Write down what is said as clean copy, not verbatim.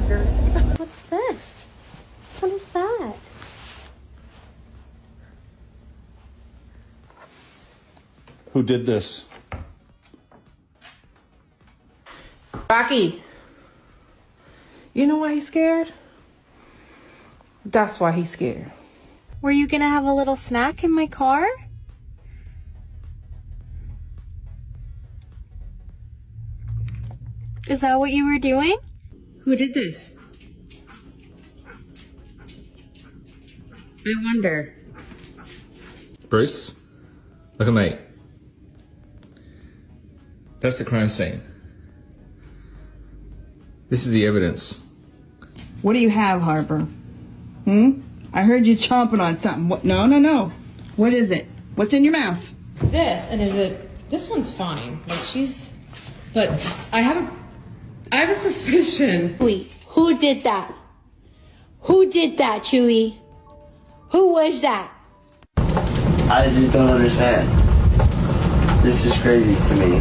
coworker. What's this? What is that? Who did this? Rocky. You know why he's scared? That's why he's scared. Were you gonna have a little snack in my car? Is that what you were doing? Who did this? I wonder. Bruce, look at me. That's the crime scene. This is the evidence. What do you have, Harper? I heard you chomping on something. What? No. What is it? What's in your mouth? This, and this one's fine. Like but I have a suspicion. Chewy, who did that? Who did that, Chewy? Who was that? I just don't understand. This is crazy to me.